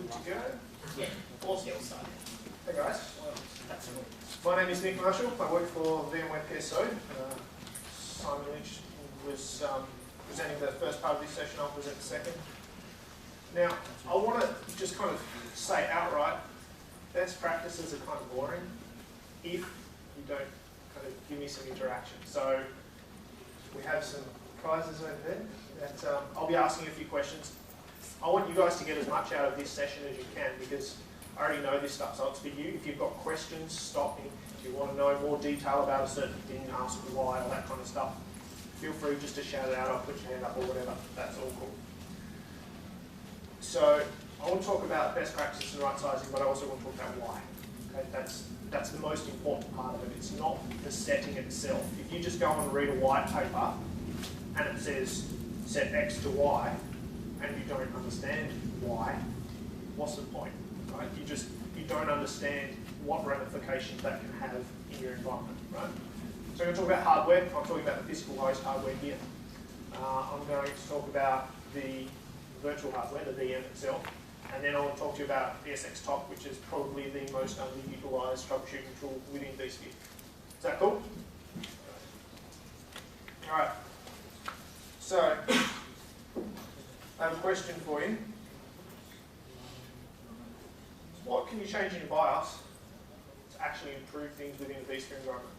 Good to go? Yeah, awesome. Hey guys. My name is Nick Marshall. I work for VMware Tools. Simon Lynch was presenting the first part of this session. I'll present the second. Now, I want to just kind of say outright, best practices are kind of boring if you don't kind of give me some interaction. So we have some prizes over there that I'll be asking a few questions. I want you guys to get as much out of this session as you can because I already know this stuff, so it's for you. If you've got questions, stop me. If you want to know more detail about a certain thing, ask me why, all that kind of stuff. Feel free just to shout it out, I'll put your hand up or whatever. That's all cool. So I want to talk about best practices and right sizing, but I also want to talk about why. Okay, that's the most important part of it. It's not the setting itself. If you just go and read a white paper and it says set X to Y, and you don't understand why, what's the point? Right? You don't understand what ramifications that can have in your environment, right? So I'm going to talk about hardware. I'm talking about the physical host hardware here. I'm going to talk about the virtual hardware, the VM itself, and then I want to talk to you about ESX Top, which is probably the most underutilized troubleshooting tool within vSphere. Is that cool? All right. So I have a question for you. What can you change in your BIOS to actually improve things within the vSphere environment?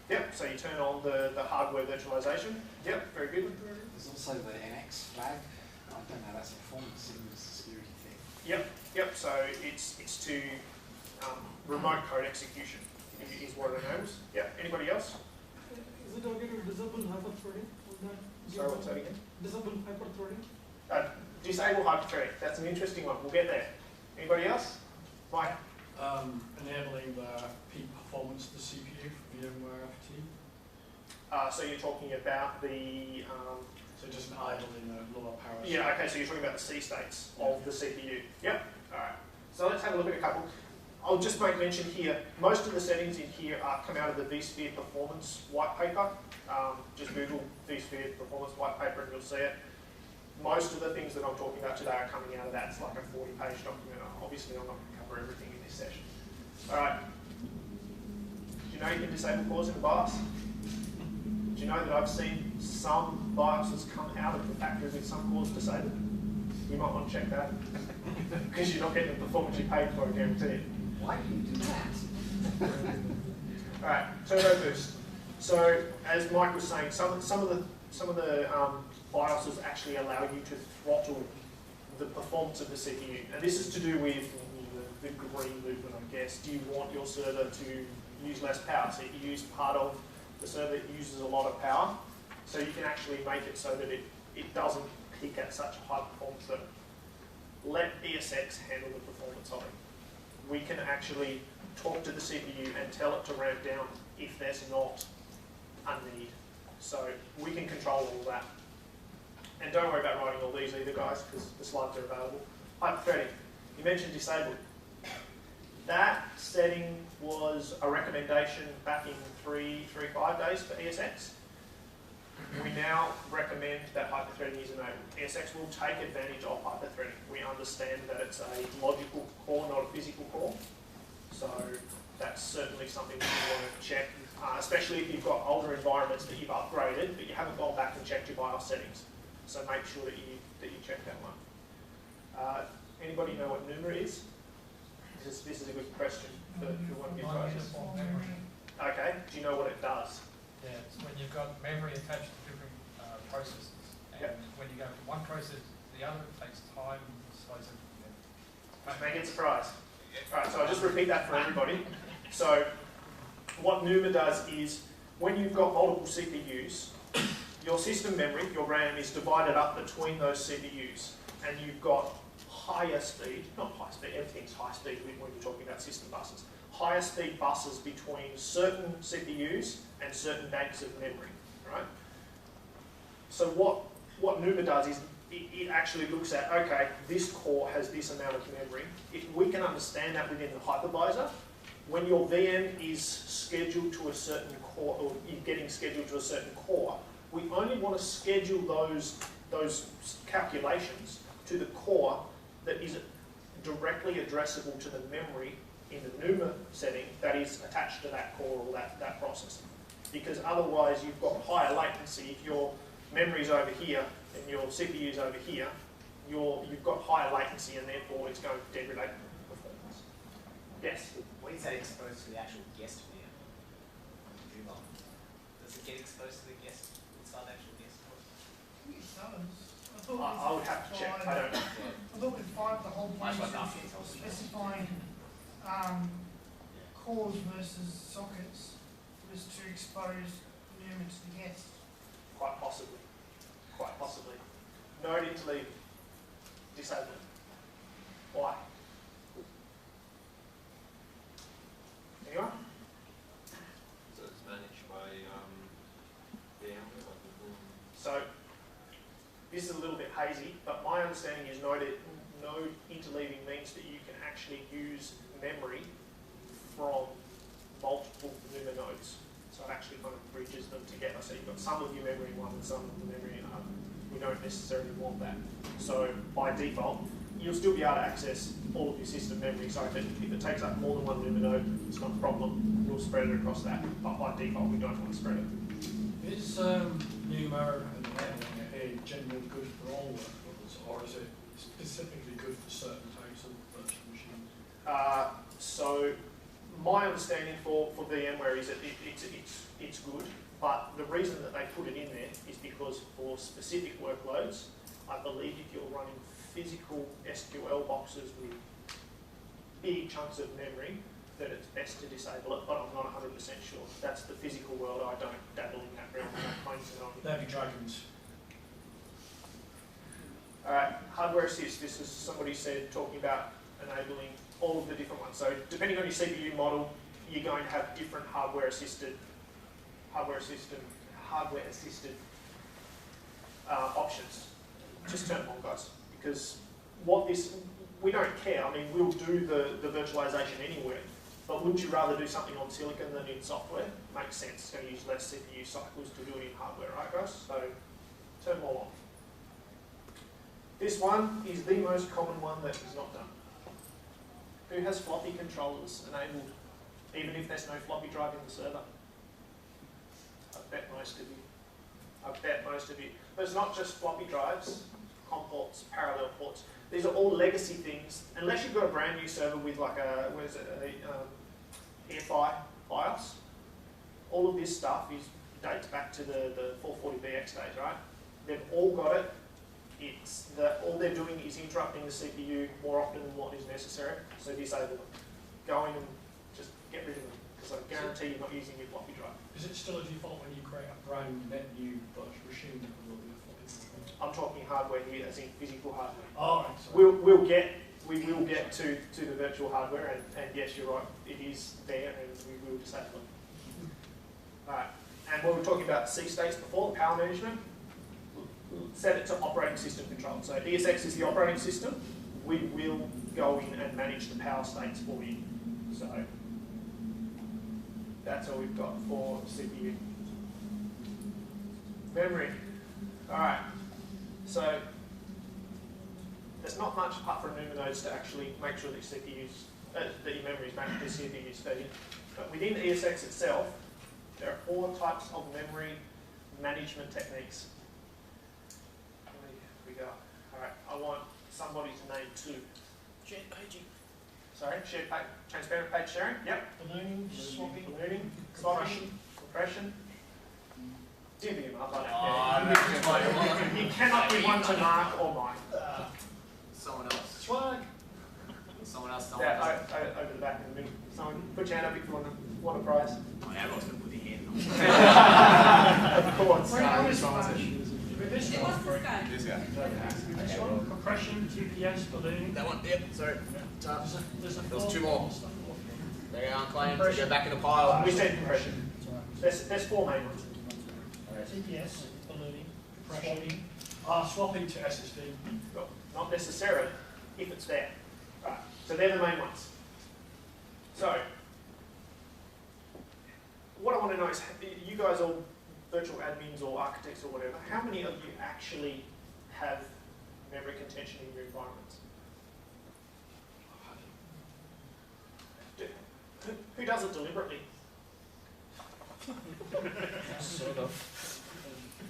Yep, so you turn on the hardware virtualization. Yep, very good. There's also the NX flag. I don't know, that's a performance thing, it's a security thing. Yep, so it's to remote code execution is what it knows. Yep, anybody else? Is it okay to disable hyperthreading? Sorry, what's that again? Disable hyperthreading? Disable hyperthreading. That's an interesting one. We'll get there. Anybody else? Mike? Enabling the peak performance of the CPU for VMware FT. So you're talking about the... so just an idle in a lower power state. Yeah, okay, so you're talking about the C states of the CPU. Yep, all right. So let's have a look at a couple. I'll just make mention here, most of the settings in here come out of the vSphere performance white paper. Just Google vSphere performance white paper and you'll see it. Most of the things that I'm talking about today are coming out of that. It's like a 40-page document. Obviously, I'm not going to cover everything in this session. All right. Do you know you can disable cores in the BIOS? Do you know that I've seen some BIOSes come out of the factory with some cores disabled? You might want to check that because you're not getting the performance you paid for, I guarantee it. Why do you do that? All right, turbo boost. So as Mike was saying, some of the BIOSes actually allow you to throttle the performance of the CPU, and this is to do with the green movement, I guess. Do you want your server to use less power? So if you use part of the server that uses a lot of power, so you can actually make it so that it doesn't peak at such a high performance level. Let ESX handle the performance of it. We can actually talk to the CPU and tell it to ramp down if there's not a need. So we can control all that. And don't worry about writing all these either, guys, because the slides are available. Hyperthreading. You mentioned disabled. That setting was a recommendation back in 3.5 days for ESX. We now recommend that hyperthreading is enabled. ESX will take advantage of hyperthreading. We understand that it's a logical core, not a physical core. So that's certainly something that you want to check, especially if you've got older environments that you've upgraded, but you haven't gone back and checked your BIOS settings. So make sure that you check that one. Anybody know what NUMA is? This is a good question for one of you guys. Okay, do you know what it does? Yeah, it's when you've got memory attached to different processes. And when you go from one process to the other, it takes time and slows everything down. May get surprised. Alright, so I'll just repeat that for everybody. So what NUMA does is when you've got multiple CPUs, your system memory, your RAM, is divided up between those CPUs, and you've got higher speed, not high speed, everything's high speed when you're talking about system buses, higher speed buses between certain CPUs and certain banks of memory, right? So what NUMA does is it actually looks at, okay, this core has this amount of memory. If we can understand that within the hypervisor, when your VM is scheduled to a certain core, or you're getting scheduled to a certain core, we only want to schedule those calculations to the core that is directly addressable to the memory in the NUMA setting that is attached to that core or that processor. Because otherwise you've got higher latency. If your memory's over here and your CPU's over here, you've got higher latency and therefore it's going to degrade performance. Yes? When you say exposed to the actual guest VM on the Drupal, does it get exposed to the guest inside the actual guest core? I would have to check. I don't know. I thought with five, the whole point is specifying cores versus sockets was to expose NUMA to the guest. Quite possibly. Quite possibly. Node interleave disabled. Why? Anyone? So it's managed by VMware. So this is a little bit hazy, but my understanding is node interleaving means that you can actually use memory from multiple NUMA nodes. So it actually kind of bridges them together. So you've got some of your memory in one and some of the memory in another. We don't necessarily want that. So by default, you'll still be able to access all of your system memory. So if it takes up more than one NUMA node, it's not a problem. We'll spread it across that. But by default, we don't want to spread it. Is NUMA and a general good for all workloads, or is it specifically good for certain types of virtual machines? So my understanding for VMware is that it's good, but the reason that they put it in there is because for specific workloads, I believe if you're running physical SQL boxes with big chunks of memory, that it's best to disable it, but I'm not 100% sure. That's the physical world. I don't dabble in that realm. I don't claim to know. That'd be Dragons. Alright, hardware assist. This is somebody said talking about enabling all of the different ones. So depending on your CPU model, you're going to have different hardware assisted options. Just turn them on, guys, because we don't care. I mean, we'll do the virtualization anywhere, but wouldn't you rather do something on silicon than in software? Makes sense. It's going to use less CPU cycles to do it in hardware, right, guys? So turn them all off. This one is the most common one that is not done. Who has floppy controllers enabled, even if there's no floppy drive in the server? I bet most of you. But it's not just floppy drives, COM ports, parallel ports. These are all legacy things. Unless you've got a brand new server with like a, AirFi BIOS, all of this stuff dates back to the 440BX days, right? They've all got it. All they're doing is interrupting the CPU more often than what is necessary, so disable them. Go in and just get rid of them, because I guarantee you're not using your floppy drive. Is it still a default when you create a brand net new virtual machine that will be a floppy controller? I'm talking hardware here, as in physical hardware. Oh, right, sorry. We will get to the virtual hardware, and yes, you're right, it is there, and we will disable it. Alright, and when we were talking about C states before, the power management, set it to operating system control. So ESX is the operating system. We will go in and manage the power states for you. So that's all we've got for CPU. Memory. Alright. So there's not much apart from NUMA nodes to actually make sure that your memory is matched to CPU speed. But within ESX itself, there are 4 types of memory management techniques. Go. Alright, I want somebody to name 2. Shared paging. Sorry, transparent page sharing? Yep. Ballooning, swapping, compression. Divvy them up, I Oh, don't care. You cannot give one to Mark or Mike. Someone else. swag. Someone else. Yeah, over the back in the middle. Someone put your hand up if you want a prize. Oh, yeah, everyone's going to put their hand Of course. This This guy. one, compression, TPS, ballooning. That one, yep, sorry. There's There was 2 more. They aren't claimed to go back in the pile. We said compression. There's 4 main ones. TPS, ballooning, compression. Swapping to SSD. Well, not necessarily, if it's there. Right. So they're the main ones. So, what I want to know is, you guys all virtual admins or architects or whatever, how many of you actually have memory contention in your environments? Who does it deliberately? Sort of.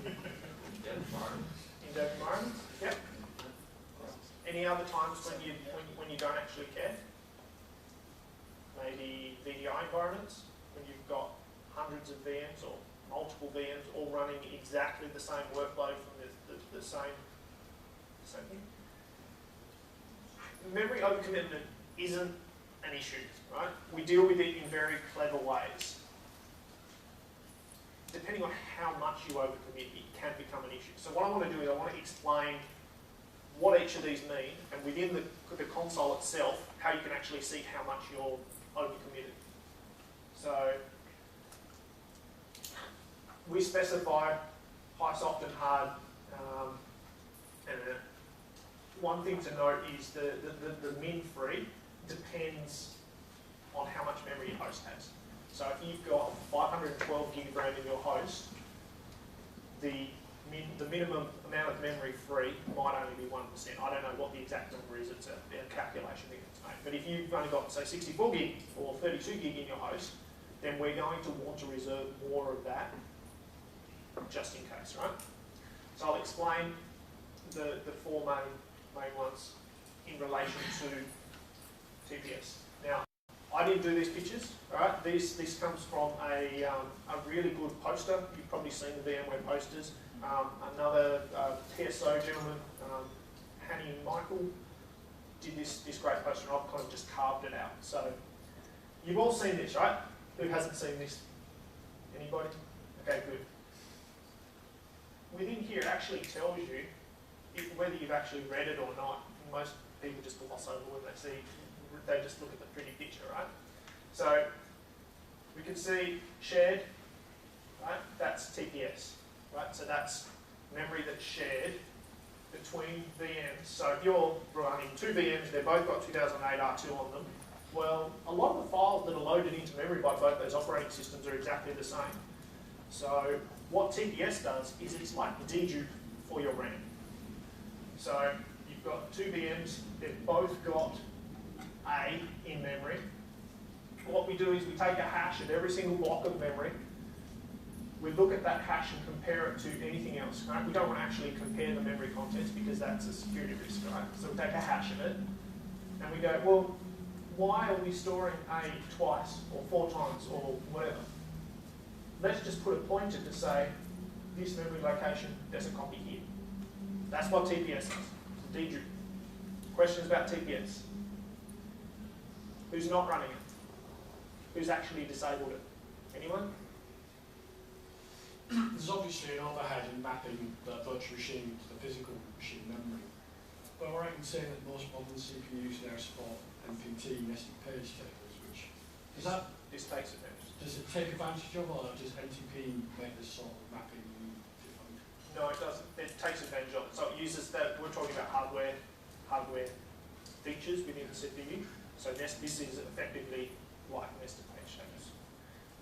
Yeah, environment. In dev environments? Yep. Any other times when you don't actually care? Maybe VDI environments, when you've got hundreds of VMs or multiple VMs all running exactly the same workload from the same thing. Memory overcommitment isn't an issue, right? We deal with it in very clever ways. Depending on how much you overcommit, it can become an issue. So what I want to do is I want to explain what each of these mean, and within the console itself, how you can actually see how much you're overcommitted. So we specify high, soft, and hard. And one thing to note is the min free depends on how much memory your host has. So if you've got 512 gig of RAM in your host, the minimum amount of memory free might only be 1%. I don't know what the exact number is, it's a calculation that gets made. But if you've only got, say, 64 gig or 32 gig in your host, then we're going to want to reserve more of that just in case, right? So I'll explain the four main ones in relation to TPS. Now, I didn't do these pictures, all right? This comes from a really good poster. You've probably seen the VMware posters. Another TSO gentleman, Hanny and Michael, did this great poster, and I've kind of just carved it out. So you've all seen this, right? Who hasn't seen this? Anybody? Okay, good. Within here, it actually tells you whether you've actually read it or not. Most people just gloss over when they just look at the pretty picture, right? So we can see shared, right? That's TPS, right? So that's memory that's shared between VMs. So if you're running two VMs, they've both got 2008 R2 on them, well, a lot of the files that are loaded into memory by both those operating systems are exactly the same. So what TPS does is it's like dedupe for your RAM. So you've got two VMs, they've both got A in memory. What we do is we take a hash of every single block of memory, we look at that hash and compare it to anything else, right? We don't want to actually compare the memory contents because that's a security risk, right? So we take a hash of it and we go, well, why are we storing A twice or 4 times or whatever? Let's just put a pointer to say, this memory location, there's a copy here. That's what TPS is, dedupe. Questions about TPS? Who's not running it? Who's actually disabled it? Anyone? There's obviously an overhead in mapping the virtual machine to the physical machine memory. But I can say that most modern CPUs now support NPT nested page tables, which This takes advantage. does it take advantage of, or does NTP make this sort of mapping different? No, it doesn't. It takes advantage of it. So it uses that. We're talking about hardware features within the CPU. So this is effectively like nested page tables.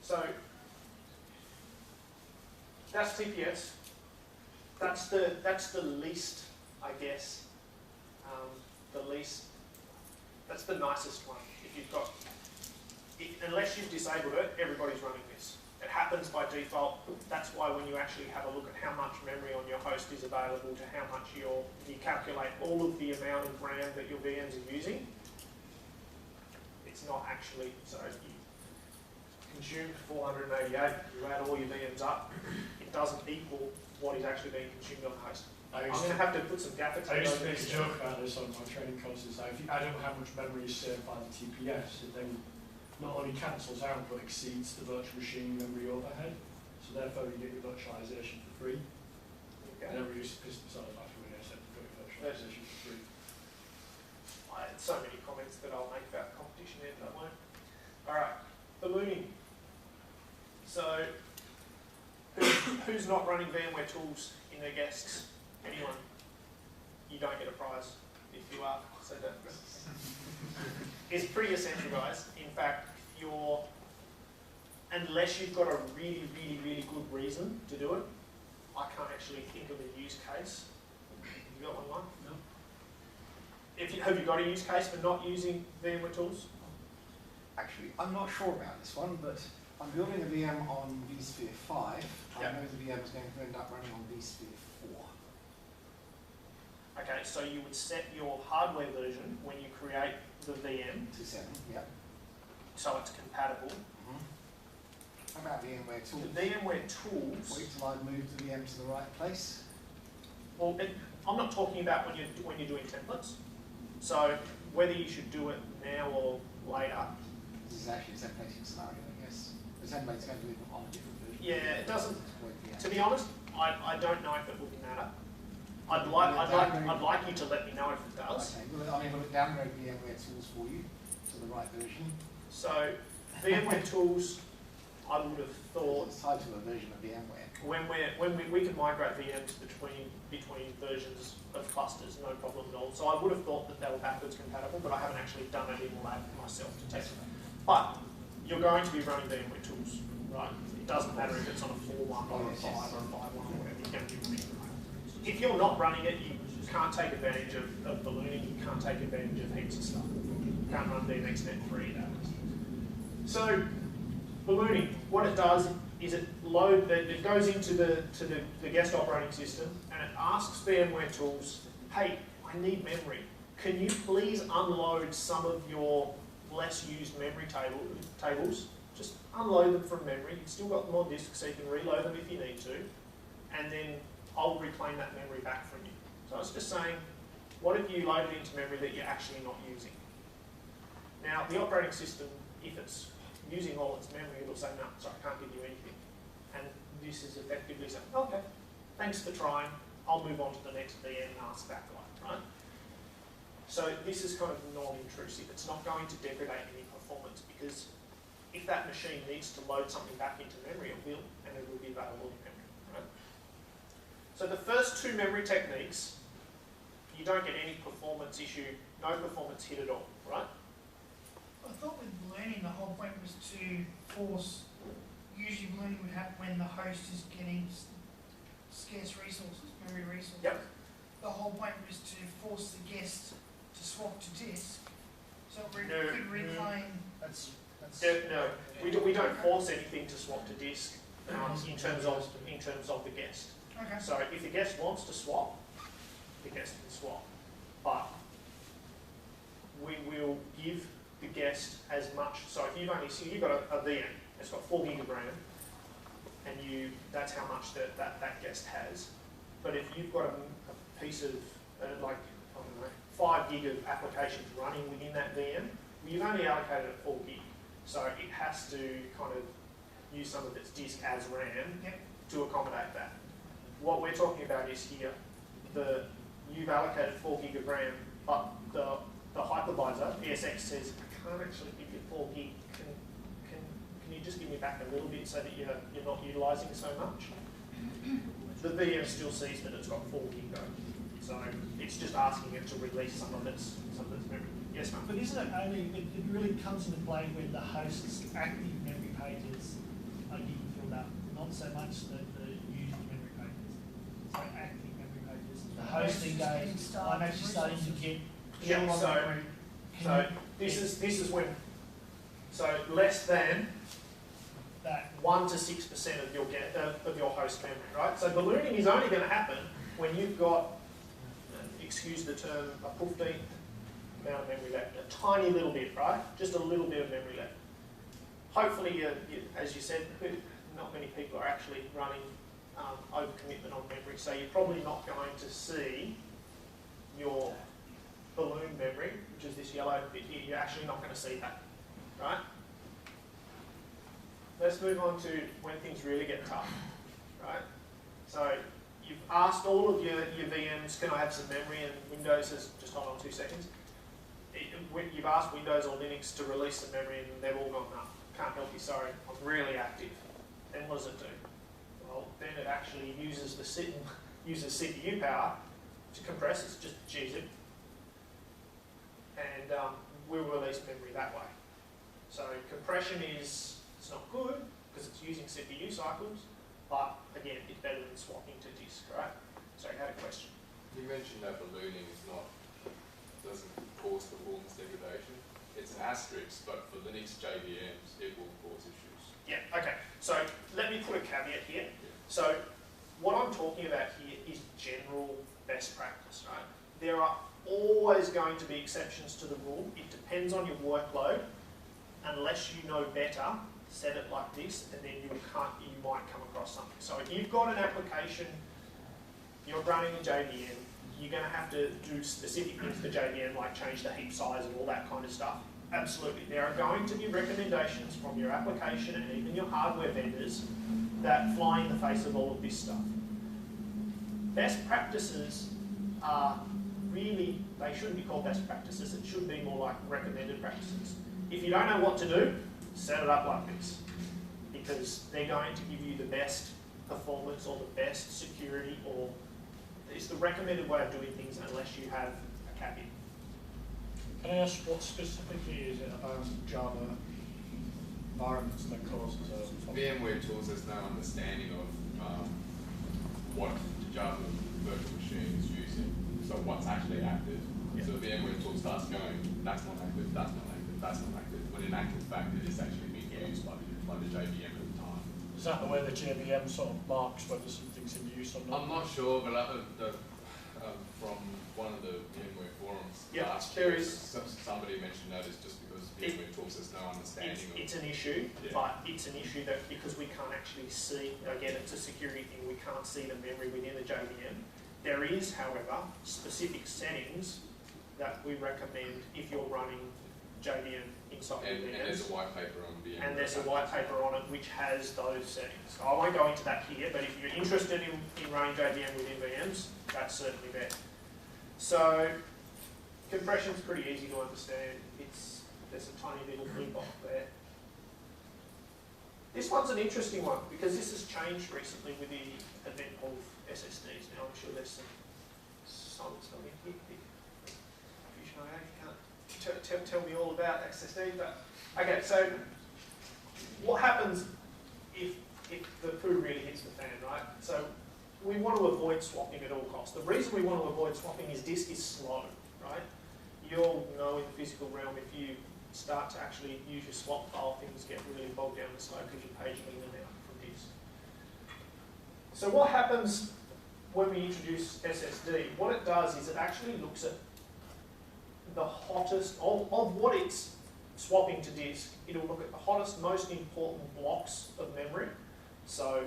So that's TPS. That's the least, I guess. That's the nicest one. If you've got, unless you've disabled it, everybody's running this. It happens by default. That's why when you actually have a look at how much memory on your host is available to how much you calculate all of the amount of RAM that your VMs are using, it's not actually, so you consumed 488, you add all your VMs up, it doesn't equal what is actually being consumed on the host. I'm going to have to put some gaffers. I used to make a joke about this on my training courses. If you add up how much memory is saved by the TPS, it then not only cancels out but exceeds the virtual machine memory overhead. So therefore you get your virtualization for free. Okay. And everybody used to piss themselves off when I said you got your virtualization for free. I had so many comments that I'll make about competition there, but I won't. Alright, ballooning. So, who's not running VMware Tools in their guests? Anyone? You don't get a prize if you are, so don't. It's pretty essential, guys. In fact, unless you've got a really, really, really good reason to do it, I can't actually think of a use case. You got one? No? have you got a use case for not using VMware Tools? Actually, I'm not sure about this one, but I'm building a VM on vSphere 5. I Yep. know the VM is going to end up running on vSphere 4. Okay, so you would set your hardware version when you create the VM, To 7, yep. so it's compatible. How about VMware The Tools? VMware Tools. Wait till I move the VM to the right place. Well, I'm not talking about when you're doing templates. So whether you should do it now or later. This is actually a templating scenario, I guess. The template's going to live on a different version. Yeah, it doesn't. Yeah. To be honest, I don't know if it would matter. I'd like you to let me know if it does. Okay, will it downgrade VMware Tools for you to the right version? So VMware Tools, I would have thought It's tied to a version of VMware. when we can migrate VMs between versions of clusters, no problem at all. So I would have thought that they were backwards compatible, but I haven't actually done it in lab myself to test it. But you're going to be running VMware Tools, right? It doesn't matter if it's on a 4.1 or a 5 or a 5.1 or whatever, you're going to be running it. If you're not running it, you can't take advantage of ballooning, you can't take advantage of heaps of stuff. You can't run VMXNet 3 days. So ballooning, what it does is it goes into the guest operating system and it asks VMware Tools, hey, I need memory. Can you please unload some of your less used memory tables? Just unload them from memory. You've still got them on disk, so you can reload them if you need to. And then I'll reclaim that memory back from you. So it's just saying, what if you load it into memory that you're actually not using? Now, the operating system, if it's using all its memory, it'll say, no, sorry, I can't give you anything. And this is effectively saying, okay, thanks for trying, I'll move on to the next VM and ask that guy, right? So this is kind of non-intrusive. It's not going to degrade any performance because if that machine needs to load something back into memory, it will, and it will be available in memory, right? So the first two memory techniques, you don't get any performance issue, no performance hit at all, right? I thought with ballooning, the whole point was to force, usually ballooning would happen when the host is getting scarce resources, memory resources. Yep. The whole point was to force the guest to swap to disk, so it could reclaim. No, we don't force anything to swap to disk in terms of the guest. Okay. So if the guest wants to swap, the guest can swap. But we will give the guest as much. So if you've got a VM, it's got 4 gig of RAM, and that's how much that guest has. But if you've got a piece of like I don't know, 5 gig of applications running within that VM, you've only allocated it 4 gig. So it has to kind of use some of its disk as RAM to accommodate that. What we're talking about is here, you've allocated 4 gig of RAM, but the hypervisor, ESX, says, I can't actually give you 4 gig. Can you just give me back a little bit so that you're not utilising so much? The VM still sees that it's got 4 gig though. So it's just asking it to release some of its memory. Yes, ma'am? But isn't it only, it really comes into play when the host's active memory pages are getting filled up, not so much the used memory pages. So active memory pages. The host then goes, I'm actually starting to get Yeah, so this is when, so less than that 1 to 6% of your host memory, right? So ballooning is only going to happen when you've got, excuse the term, a 15th amount of memory left, a tiny little bit, right? Just a little bit of memory left. Hopefully, as you said, not many people are actually running overcommitment on memory, so you're probably not going to see your balloon memory, which is this yellow bit here. You're actually not going to see that, right? Let's move on to when things really get tough, right? So you've asked all of your VMs, can I have some memory? And Windows has, just hold on 2 seconds. You've asked Windows or Linux to release some memory and they've all gone, no, can't help you, sorry, I'm really active. Then what does it do? Well, then it actually uses CPU power to compress it, just gzip. And we'll release memory that way. So compression it's not good because it's using CPU cycles, but again, it's better than swapping to disk, right? So you had a question. You mentioned that ballooning is doesn't asterisks, but for Linux JVMs, it will cause issues. Yeah, okay. So let me put a caveat here. So what I'm talking about here is general best practice, right? There are always going to be exceptions to the rule. It depends on your workload. Unless you know better, set it like this, and then you might come across something. So if you've got an application, you're running a JVM, you're going to have to do specific things for JVM, like change the heap size and all that kind of stuff. Absolutely. There are going to be recommendations from your application and even your hardware vendors that fly in the face of all of this stuff. Best practices are really, they shouldn't be called best practices, it should be more like recommended practices. If you don't know what to do, set it up like this, because they're going to give you the best performance or the best security, or it's the recommended way of doing things unless you have a caveat. Can I ask what specifically is it about Java environments that causes a VMware Tools has no understanding of what the Java virtual machine is using, so what's actually active. Yeah. So VMware Tools starts going, that's not active, that's not active, that's not active, when in actual fact it is actually being used by the JVM at the time. Is that the way the JVM sort of marks whether something's in use or not? I'm not sure, but from one of the VMware forums last year, somebody mentioned that it's just because VMware Tools has no understanding of it. It's an issue, but it's an issue that because we can't actually see, again it's a security thing, we can't see the memory within the JVM. There is, however, specific settings that we recommend if you're running JVM inside VMs. And there's a white paper on VMware. And there's a white paper on it which has those settings. So I won't go into that here, but if you're interested in running JVM within VMs, that's certainly there. So compression's pretty easy to understand. There's a tiny little blip off there. This one's an interesting one because this has changed recently with the advent of SSDs. Now I'm sure there's some here. You can't tell me all about SSD, but okay. So what happens if the poo really hits the fan, right? So we want to avoid swapping at all costs. The reason we want to avoid swapping is disk is slow, right? You all know in the physical realm, if you start to actually use your swap file, things get really bogged down and slow because you're paging in and out from disk. So what happens when we introduce SSD? What it does is it actually looks at the hottest, of what it's swapping to disk. It'll look at the hottest, most important blocks of memory. So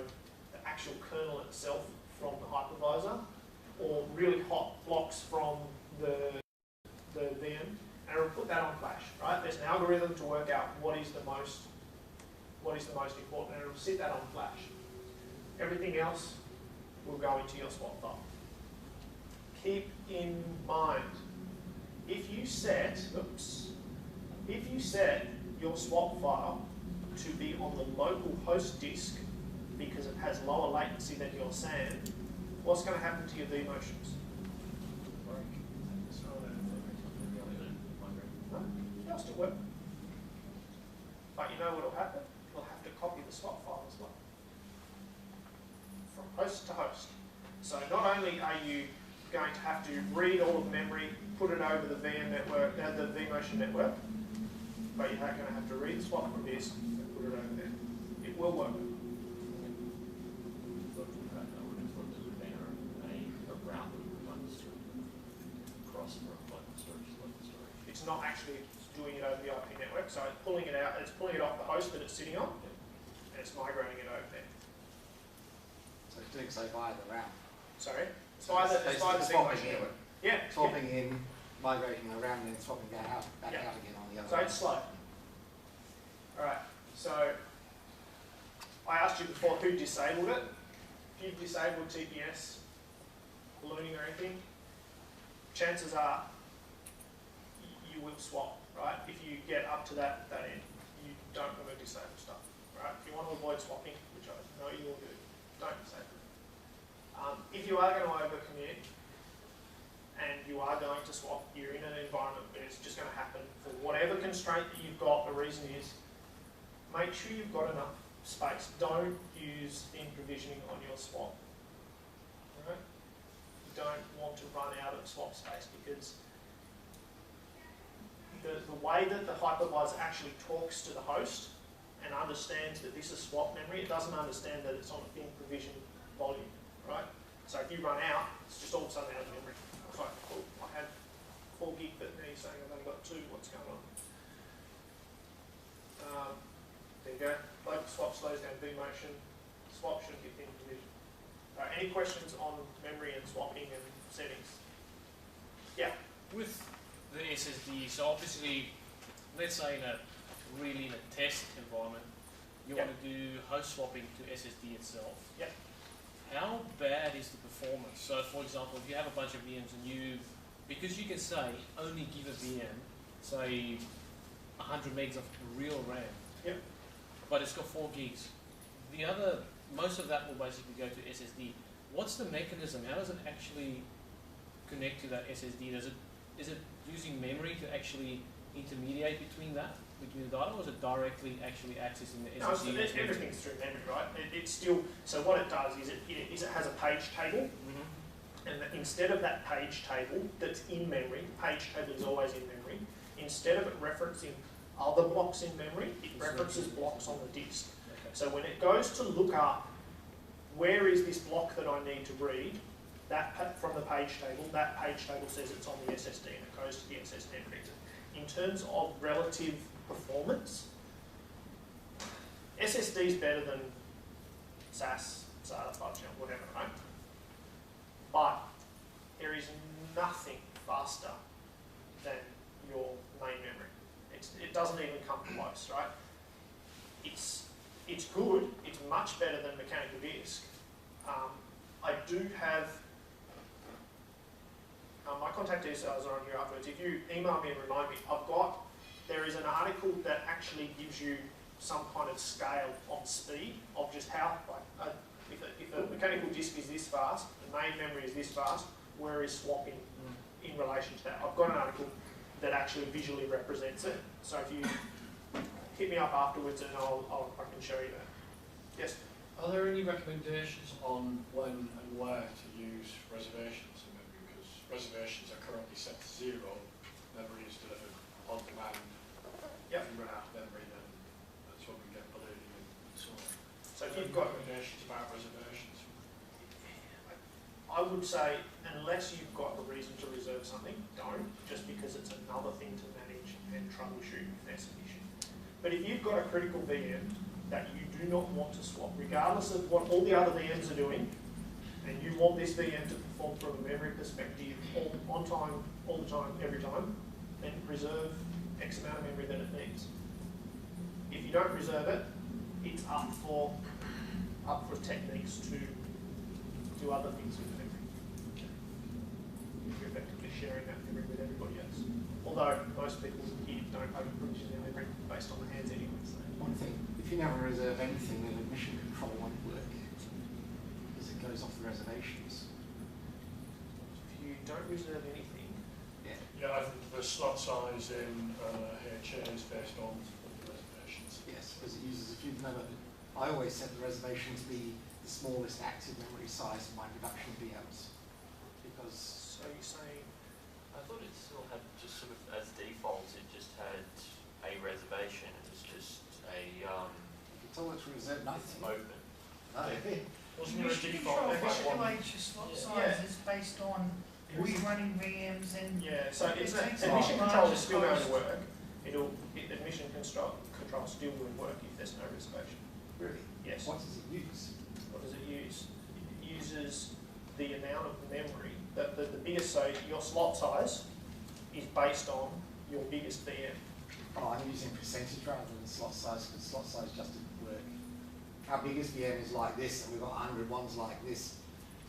the actual kernel itself from the hypervisor, or really hot blocks from the VM, and it'll put that on flash, right? There's an algorithm to work out what is the most important, and it'll sit that on flash. Everything else will go into your swap file. Keep in mind, if you set your swap file to be on the local host disk because it has lower latency than your SAN, what's going to happen to your vMotions? It'll still work. But you know what will happen? You'll have to copy the swap file as well. From host to host. So not only are you going to have to read all of the memory, put it over the VM network, the vMotion network, but you're going to have to read the swap from disk and put it over there. It will work. It's not actually doing it over the IP network, so it's pulling it out, it's pulling it off the host that it's sitting on, and it's migrating it over there. So it's doing so via the RAM. Sorry? It's via the swapping vMotion network. in, Yeah. swapping in, migrating around, and then swapping that out, back out again on the other. So it's slow. Alright, so I asked you before who disabled it. If you've disabled TPS, ballooning or anything, chances are you will swap, right? If you get up to that end, you don't want to disable stuff, right? If you want to avoid swapping, which I know you will do, don't disable it. If you are going to overcommit and you are going to swap, you're in an environment where it's just going to happen for whatever constraint that you've got. The reason is, make sure you've got enough space. Don't use thin provisioning on your swap. Right? You don't want to run out of swap space because the way that the hypervisor actually talks to the host and understands that this is swap memory, it doesn't understand that it's on a thin provision volume, right? So if you run out, it's just all of a sudden out of memory. It's like, oh, I had 4 gig, but now you're saying I've only got 2, what's going on? There you go. Local swap slows down vMotion. Swap shouldn't be thin provision. Any questions on memory and swapping and settings? Yeah. With the SSD, so obviously, let's say in a test environment, you want to do host swapping to SSD itself. Yep. How bad is the performance? So, for example, if you have a bunch of VMs and because you can say only give a VM, say 100 megs of real RAM. Yep. But it's got 4 gigs. Most of that will basically go to SSD. What's the mechanism? How does it actually connect to that SSD? Is it using memory to actually intermediate between the data, or is it directly actually accessing the SSD? No, so everything's through memory, right? It's still, so what it does is it has a page table, and instead of that page table that's in memory, the page table is always in memory, instead of it referencing other blocks in memory, it references blocks on the disk. Okay. So when it goes to look up where is this block that I need to read, from the page table, that page table says it's on the SSD and it goes to the SSD and reads it. In terms of relative performance, SSD is better than SAS, SATA, FudgeChamp, whatever, right? But there is nothing faster than your main memory. It doesn't even come close, right? It's good. It's much better than mechanical disk. I do have my contact details are on here afterwards. If you email me and remind me, there is an article that actually gives you some kind of scale on speed of just how, if a mechanical disk is this fast, the main memory is this fast, where is swapping in relation to that? I've got an article that actually visually represents it. So if you hit me up afterwards and I can show you that. Yes? Are there any recommendations on when and where to use reservations in memory? Because reservations are currently set to 0. Memory is delivered on demand. Yep. If you run out of memory, then that's when we get balloning and so on. So if you've got recommendations about reservations, I would say, unless you've got a reason to reserve something, don't, just because it's another thing to manage and troubleshoot if there's an issue. But if you've got a critical VM that you do not want to swap, regardless of what all the other VMs are doing, and you want this VM to perform from a memory perspective on time, all the time, every time, then reserve X amount of memory that it needs. If you don't reserve it, it's up for techniques to do other things with memory. You're effectively sharing that memory with everybody else. Although most people here don't over-provision their memory based on the hands anyway. So. One thing, if you never reserve anything, then admission control won't work because it goes off the reservations. If you don't reserve anything, yeah, I think the slot size in HA is based on the reservations. Yes, because it uses, if you've never, I always set the reservation to be the smallest active memory size of my production VMs. Because, so you're saying, I thought it still had just sort of as default, it just had a reservation. It was just a you can tell it's reserved nothing. open. No. Wasn't there a Mission default? control Like one- regulates your slot sizes based on who's running VMs and yeah, so it's takes admission a control larger is still going to cost. work. Admission control still will work if there's no reservation. Really? Yes. What does it use? What does it use? It uses the amount of memory, the biggest, so your slot size is based on your biggest VM. Oh, I'm using percentage rather than slot size because slot size just didn't work. Our biggest VM is like this and we've got 100 ones like this.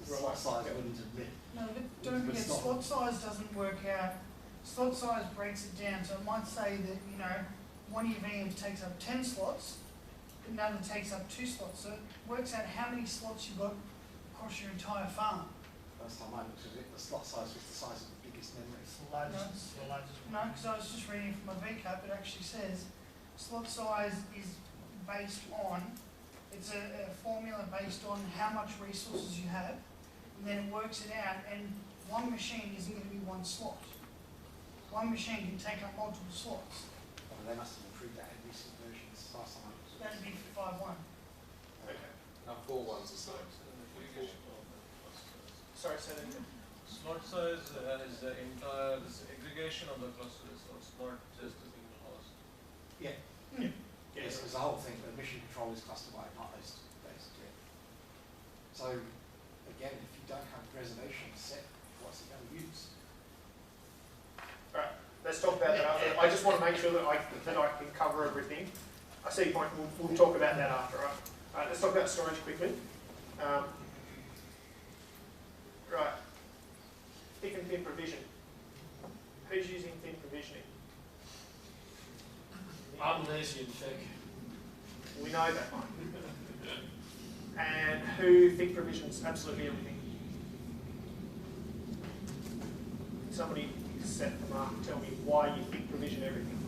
The slot size wouldn't have been. No, but don't But forget, it's not- slot size doesn't work out. Slot size breaks it down, so it might say that, one of your VMs takes up 10 slots, another takes up 2 slots. So it works out how many slots you've got across your entire farm. First time I looked at it, the slot size was the size of the biggest memory. It's the largest one. No, because I was just reading from my VCAP, it actually says slot size is based on, it's a formula based on how much resources you have, and then it works it out, and one machine isn't going to be one slot. one machine can take up multiple slots. Well, they must have improved that in recent versions. Last time So that'd be 5.1. Okay. Now 4.1's the same. Sorry, say that again. Slot size is the entire aggregation of the clusters, so it's not just a single host. Yeah. Yes. Yes, because the whole thing, the mission control is cluster wide, not those yeah. So, again, if you don't have reservations set, what's it going to use? Alright, let's talk about that after. I just want to make sure that I can cover everything. I see your point, we'll talk about that after, right? Alright, let's talk about storage quickly. Right, thick and thin provision. Who's using thin provisioning? I'm lazy and thick. We know that, Mike. And who thick provisions absolutely everything? Somebody set the mark and tell me why you thick provision everything.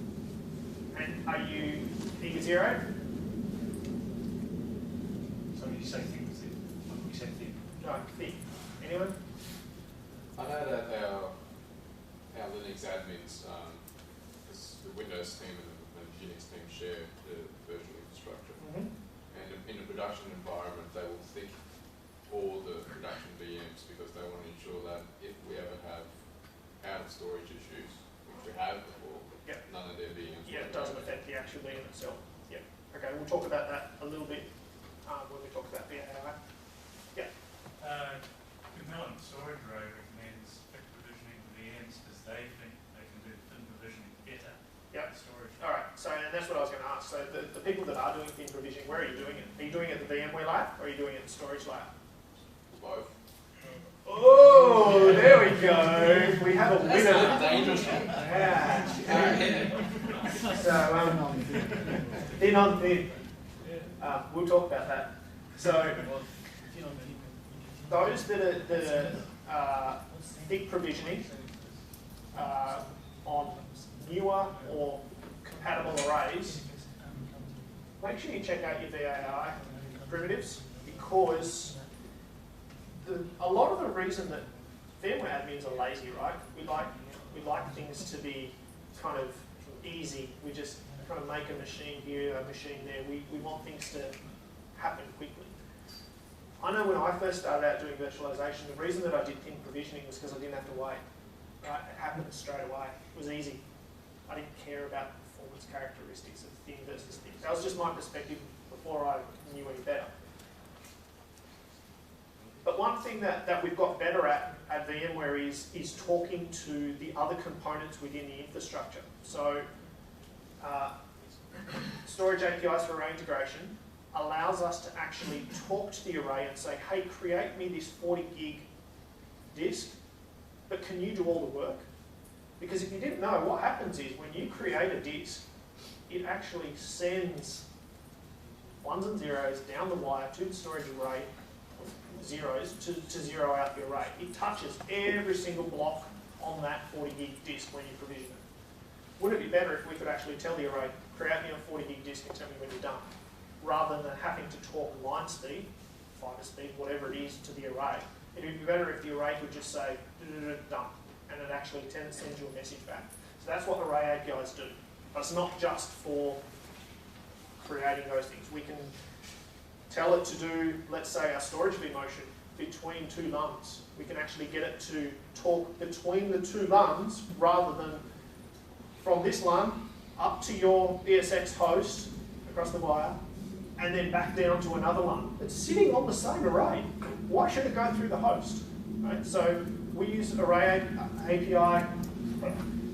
And are you eager zero? So when you say thick, was it? When you said thick? No, thick. Anyone? I know that our Linux admins, because the Windows team and the Unix team share the virtual infrastructure. Mm-hmm. And in a production environment, they will thick all the production VMs because they want to ensure that if we ever have out of storage issues, which we have before, Yep. none of their VMs. Yeah, it doesn't affect the actual VM itself. Yeah. Okay, we'll talk about that a little bit when we talk about VAI. Yeah. Macmillan Storage Array recommends thick provisioning VMs because they think they can do thin provisioning better Yep. than storage. All right. So, and that's what I was going to ask. So, the people that are doing thin provisioning, where are you doing it? Are you doing it at the VMware lab, or are you doing it at the storage lab? Both. Oh, there we go. We have a winner. Dangerous. Yeah. So, thin on thin. We'll talk about that. So, those that are thick provisioning on newer or compatible arrays, make sure you check out your VAI primitives, because a lot of the reason that VMware admins are lazy, right? We like things to be kind of easy. We just kind of make a machine here, a machine there. We want things to happen quickly. I know when I first started out doing virtualization, the reason that I did thin provisioning was because I didn't have to wait. Right? It happened straight away. It was easy. I didn't care about the performance characteristics of thin versus thick. That was just my perspective before I knew any better. But one thing that we've got better at VMware is talking to the other components within the infrastructure. So storage APIs for array integration allows us to actually talk to the array and say, hey, create me this 40 gig disk, but can you do all the work? Because if you didn't know, what happens is when you create a disk, it actually sends ones and zeros down the wire to the storage array, zeros to zero out the array. It touches every single block on that 40 gig disk when you provision it. Wouldn't it be better if we could actually tell the array, create me a 40 gig disk and tell me when you're done, rather than having to talk line speed, fiber speed, whatever it is, to the array? It would be better if the array could just say, done, and it actually sends you a message back. So that's what array APIs do. But it's not just for creating those things. We can tell it to do, let's say, our storage vMotion between two LUNs. We can actually get it to talk between the two LUNs rather than from this LUN up to your ESX host across the wire and then back down to another LUN. It's sitting on the same array. Why should it go through the host? Right? So we use array API.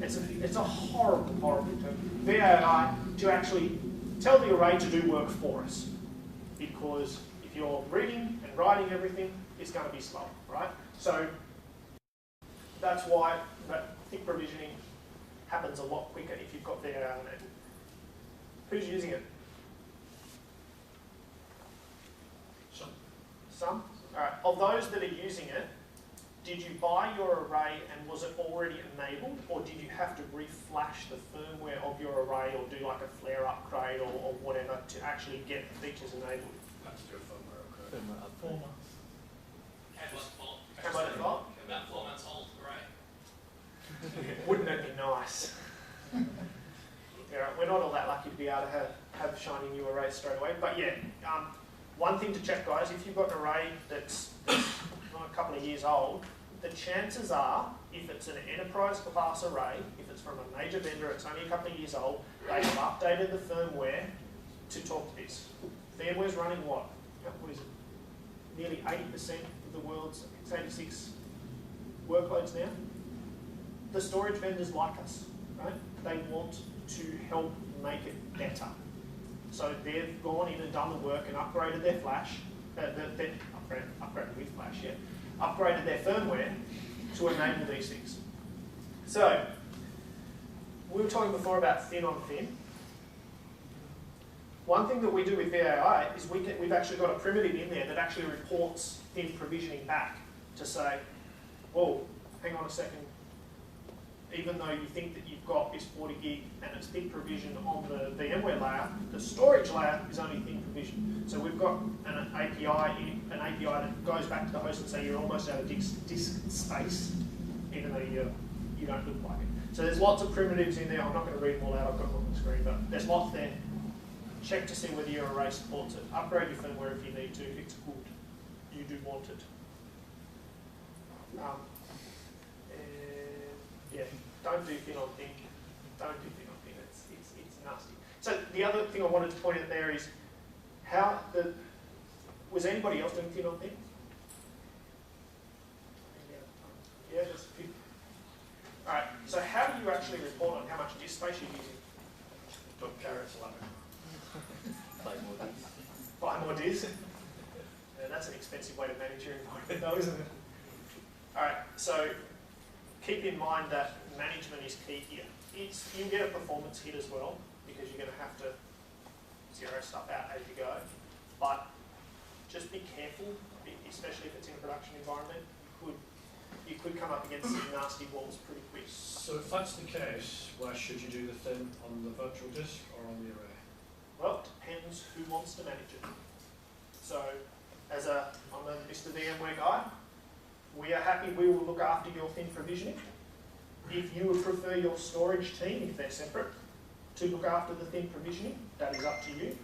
It's a horrible, horrible term. VAI to actually tell the array to do work for us. Because if you're reading and writing everything, it's going to be slow, right? So that's why that thick provisioning happens a lot quicker if you've got VAI on it. Who's using it? Some? All right. Of those that are using it, did you buy your array and was it already enabled, or did you have to reflash the firmware of your array or do like a flare upgrade or whatever to actually get the features enabled? Let's do a firmware upgrade. 4 months. How about it, Bob? About 4 months old, right? Wouldn't that be nice? nice. Yeah, we're not all that lucky to be able to have shiny new arrays straight away. But yeah, one thing to check, guys, if you've got an array that's a couple of years old, the chances are, if it's an enterprise class array, if it's from a major vendor, it's only a couple of years old, they have updated the firmware to talk to this. VMware's running what? What is it? Nearly 80% of the world's x86 workloads now. The storage vendors like us, right? They want to help make it better. So they've gone in and done the work and upgraded their flash, upgraded with flash, yeah, upgraded their firmware to enable these things. So, we were talking before about thin on thin. One thing that we do with VAI is we've actually got a primitive in there that actually reports thin provisioning back to say, whoa, hang on a second, even though you think that you've got this 40 gig and it's thin provision on the VMware layer, the storage layer is only thin provision. So we've got an API that goes back to the host and say you're almost out of disk space, even though you don't look like it. So there's lots of primitives in there. I'm not going to read them all out, I've got them on the screen, but there's lots there. Check to see whether your array supports it. Upgrade your firmware if you need to. It's good. You do want it. Yeah, don't do thin on thin. Don't do thin on thin. It's nasty. So the other thing I wanted to point out there is was anybody else doing thin on thin? Yeah, just a few. All right. So how do you actually report on how much disk space you're using? Don't carrots, love it. Buy more disk. Yeah, that's an expensive way to manage your environment, though, isn't it? All right. So keep in mind that management is key here. You get a performance hit as well because you're going to have to zero stuff out as you go. But just be careful, especially if it's in a production environment. You could come up against some nasty walls pretty quick. So if that's the case, where should you do the thin, on the virtual disk or on the array? Well, it depends who wants to manage it. So, I'm a Mr. VMware guy. We are happy, we will look after your thin provisioning. If you would prefer your storage team, if they're separate, to look after the thin provisioning, that is up to you.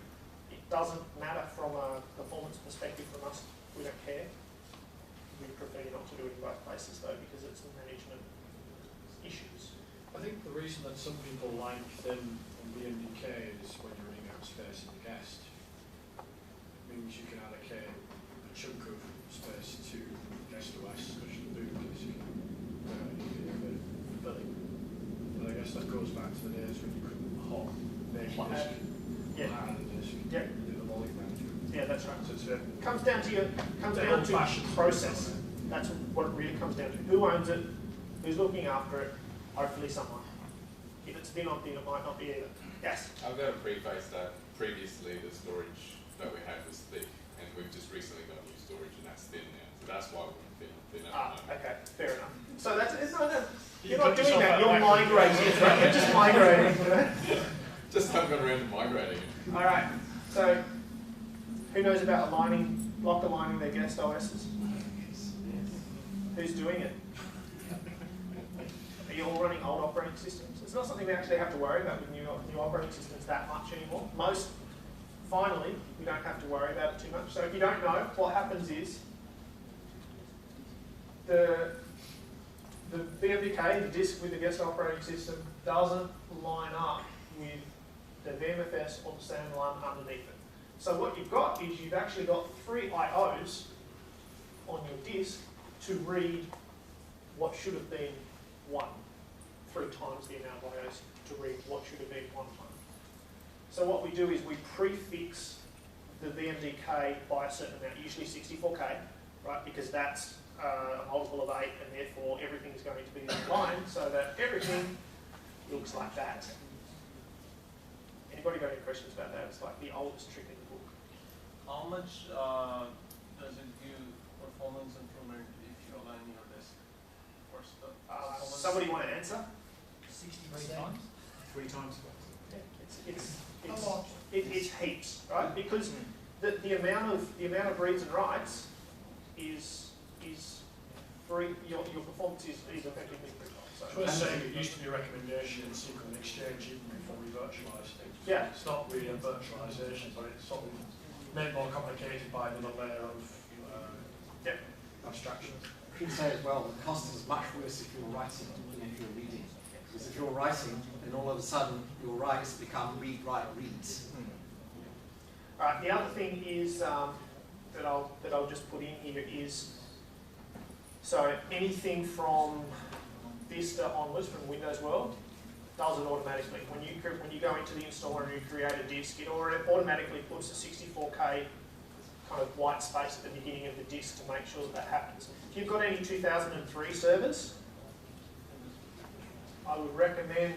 It doesn't matter from a performance perspective from us. We don't care. We prefer you not to do it in both places though, because it's management issues. I think the reason that some people like thin on VMDK is when you're running out of space in the guest. It means you can allocate a chunk of space to guest OS, especially the boot disk, filling. And I guess that goes back to the days when you couldn't hot make a disk, add a disk, do the volume management. Yeah, that's right. So it's comes down to process. That's what it really comes down to. Who owns it? Who's looking after it? Hopefully someone. If it's thin on thin, it might not be either. Yes? I've got to preface that previously the storage that we had was thick, and we've just recently got new storage and that's thin now. So that's why we're thin at the moment. Okay, fair enough. So you're not doing that, you're migrating, right? You're just migrating. Just haven't got around to migrating it. Alright, so who knows about lock aligning their guest OSs? Who's doing it? Are you all running old operating systems? It's not something we actually have to worry about with new operating systems that much anymore. Finally, we don't have to worry about it too much. So if you don't know, what happens is the VMDK, the disk with the guest operating system, doesn't line up with the VMFS or the standalone underneath it. So what you've got is you've actually got 3 IOs on your disk to read what should have been 1, 3 times the amount of IOs to read what should have been 1 time. So what we do is we prefix the VMDK by a certain amount, usually 64K, right? Because that's a multiple of 8, and therefore everything's going to be in line so that everything looks like that. Anybody got any questions about that? It's like the oldest trick in the book. How much does it give performance improvement if you align your disk? Somebody want to answer? 63 times? 3 times. Yeah, it's heaps, right? Because the amount of reads and writes is free. Your performance is effectively free. So, So it's saying it used to be a recommendation in SQL and Exchange even before we virtualised it. yeah, It's not really a virtualisation, but it's sort of made more complicated by another layer of abstraction. I should say as well, the cost is much worse if you're writing than if you're reading. Because if you're writing, then all of a sudden your writes become read, write, reads. all right. The other thing is that I'll just put in here is, so anything from Vista onwards, from Windows World, does it automatically. When you go into the installer and you create a disk, it automatically puts a 64K kind of white space at the beginning of the disk to make sure that happens. If you've got any 2003 servers, I would recommend,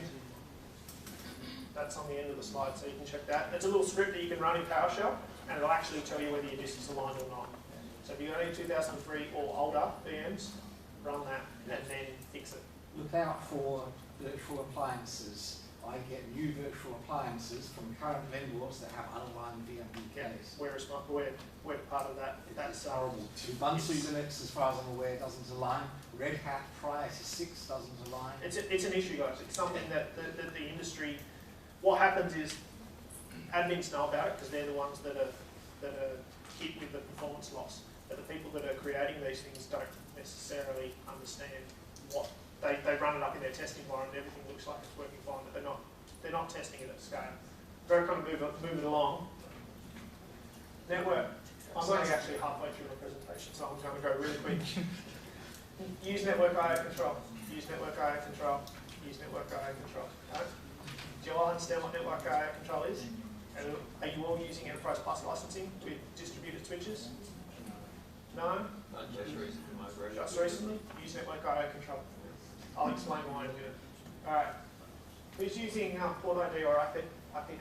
that's on the end of the slide so you can check that. It's a little script that you can run in PowerShell and it'll actually tell you whether your disk is aligned or not. So if you've got any 2003 or older VMs, run that and then fix it. Look out for virtual appliances. I get new virtual appliances from current vendors that have unaligned VMUGs. We're part of that. That's horrible. Ubuntu Linux, as far as I'm aware, doesn't align. Red Hat prior to 6 doesn't align. It's an issue, guys. It's something that the industry. What happens is admins know about it because they're the ones that are hit with the performance loss. But the people that are creating these things don't necessarily understand what they run it up in their test environment. Everything looks like it's working fine, but they're not testing it at scale. Very kind of move it along. Network. I'm only actually halfway through the presentation, so I'm going to go really quick. Use network I/O control. Use network I/O control. Use network I/O control. Right? Do you all understand what network I/O control is? And are you all using Enterprise Plus licensing with distributed switches? No? Just recently migrated. Just recently? Use network I/O control. I'll explain why in a minute. Alright. Who's using port ID or IP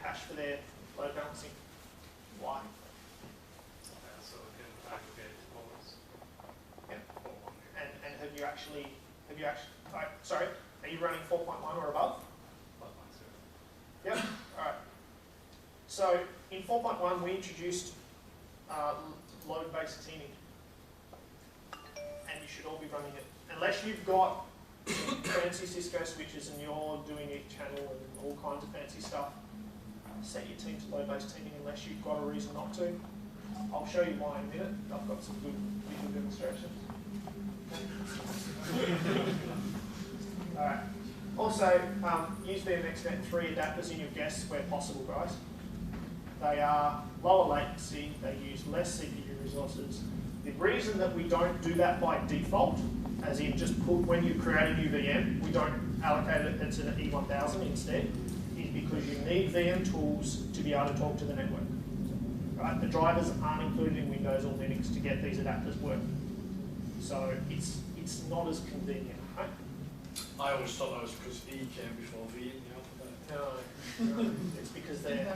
hash for their load balancing? Why? So we can aggregate ports. Yeah. And have you actually, sorry, are you running 4.1 or above? 5.0. Yep. Alright. So in 4.1 we introduced load-based teaming. And you should all be running it. Unless you've got fancy Cisco switches and you're doing each channel and all kinds of fancy stuff, set your team to load-based teaming unless you've got a reason not to. I'll show you why in a minute. I've got some good visual demonstrations. Alright. Also, use VMX 3 adapters in your guests where possible, guys. They are lower latency, they use less CPU resources. The reason that we don't do that by default, as in just put when you create a new VM, we don't allocate it to the E1000 instead, is because you need VM tools to be able to talk to the network. Right? The drivers aren't included in Windows or Linux to get these adapters working. So it's not as convenient, right? I always thought that was because E came before V in the alphabet. No, it's because they're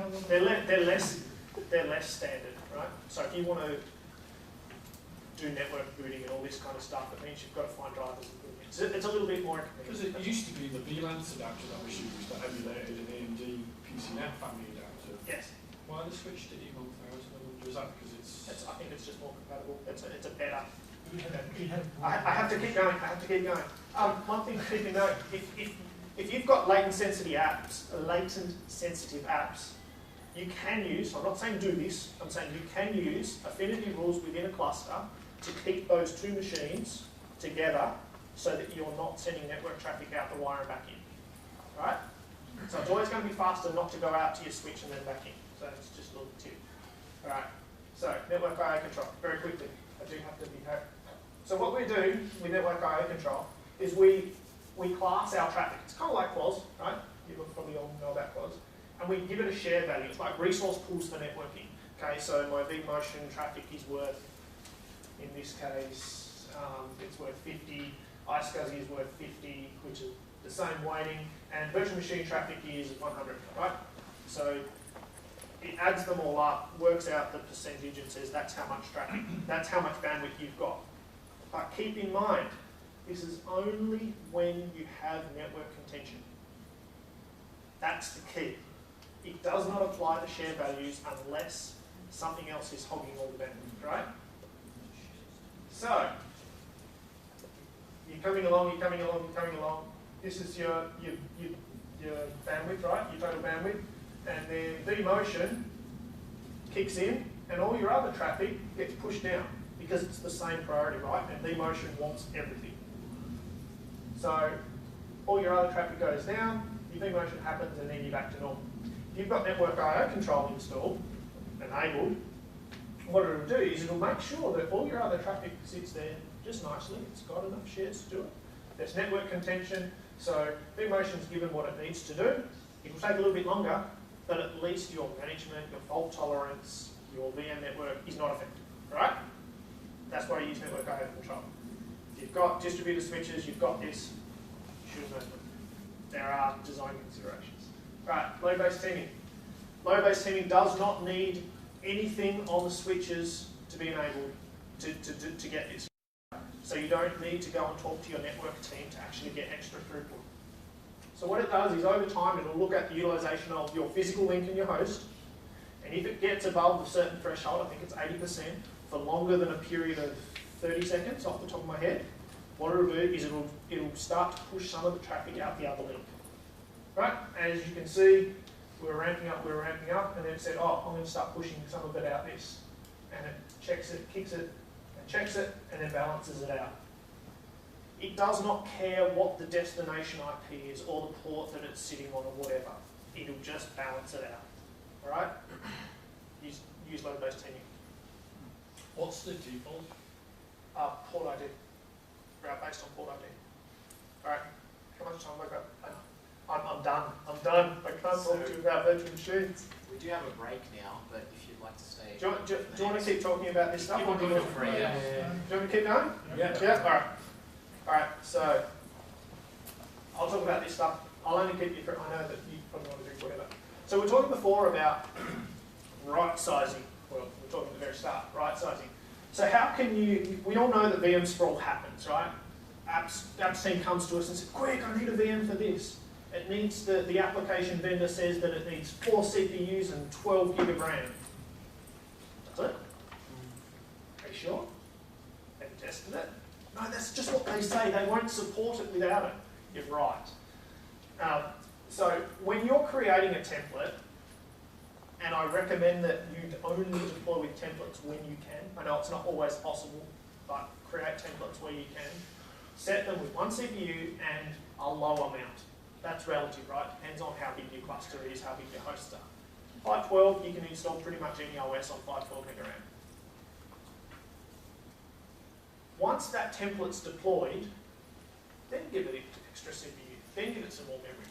less standard, right? So if you want to do network booting and all this kind of stuff, it means you've got to find drivers and boot. It's a little bit more Because it used to be the VLANs adapter that was used that emulated an AMD PCNet family adapter. Yes. Why they switched to E1000? Was that because it's... I think it's just more compatible. It's a better. We have I have to keep going. One thing to keep in note: if you've got latent sensitive apps, you can use. I'm not saying do this. I'm saying you can use affinity rules within a cluster to keep those two machines together, so that you're not sending network traffic out the wire and back in. Right? So it's always going to be faster not to go out to your switch and then back in. So it's just a little tip. All right. So network I/O control. Very quickly. I do have to be home. So what we do with network I/O control is we class our traffic. It's kind of like CLOS, right? You probably all know about CLOS. And we give it a shared value. It's like resource pools for networking. Okay, so my vMotion traffic is worth, in this case, it's worth 50. iSCSI is worth 50, which is the same weighting. And virtual machine traffic is 100, right? So it adds them all up, works out the percentage and says that's how much traffic, that's how much bandwidth you've got. But keep in mind, this is only when you have network contention. That's the key. It does not apply to share values unless something else is hogging all the bandwidth, right? So, you're coming along. This is your bandwidth, right? Your total bandwidth. And then vMotion kicks in, and all your other traffic gets pushed down because it's the same priority, right? And vMotion wants everything. So all your other traffic goes down, your vMotion happens, and then you're back to normal. If you've got network I/O control installed, enabled, what it'll do is it'll make sure that all your other traffic sits there just nicely. It's got enough shares to do it. There's network contention, so vMotion's given what it needs to do. It will take a little bit longer, but at least your management, your fault tolerance, your VM network is not affected, right? That's why you use network I/O control. If you've got distributed switches, you've got this, you should know them. There are design considerations. Right, load-based teaming. Load-based teaming does not need anything on the switches to be enabled to get this. So you don't need to go and talk to your network team to actually get extra throughput. So what it does is over time it'll look at the utilization of your physical link and your host, and if it gets above a certain threshold, I think it's 80%, for longer than a period of 30 seconds off the top of my head, what it'll do is it'll start to push some of the traffic out the other link. Right? As you can see, we were ramping up, and then it said, oh, I'm going to start pushing some of it out this. And it checks it, kicks it, and checks it, and then balances it out. It does not care what the destination IP is or the port that it's sitting on or whatever. It'll just balance it out. Alright? Use load-based teaming. What's the default? Port ID. Route based on port ID. Alright, how much time have I got? I'm done. I can't talk to you about virtual machines. We do have a break now, but if you'd like to stay... Do you want to keep talking about this stuff? Keep on do you going want for it, yeah. do you want me to keep going? Yeah. Alright. Alright, so I'll talk about this stuff. I'll only keep you for, I know that you probably want to do whatever. So we were talking before about right sizing. Well, we were talking at the very start, right sizing. So how can we all know that VM sprawl happens, right? Apps team comes to us and says, quick, I need a VM for this. It needs, the application vendor says that it needs 4 CPUs and 12 gig of RAM. That's it? Are you sure? Have you tested it? No, that's just what they say. They won't support it without it. You're right. So when you're creating a template, and I recommend that you only deploy with templates when you can. I know it's not always possible, but create templates where you can. Set them with 1 CPU and a low amount. That's relative, right? Depends on how big your cluster is, how big your hosts are. 512, you can install pretty much any OS on 512 meg RAM. Once that template's deployed, then give it extra CPU, then give it some more memory.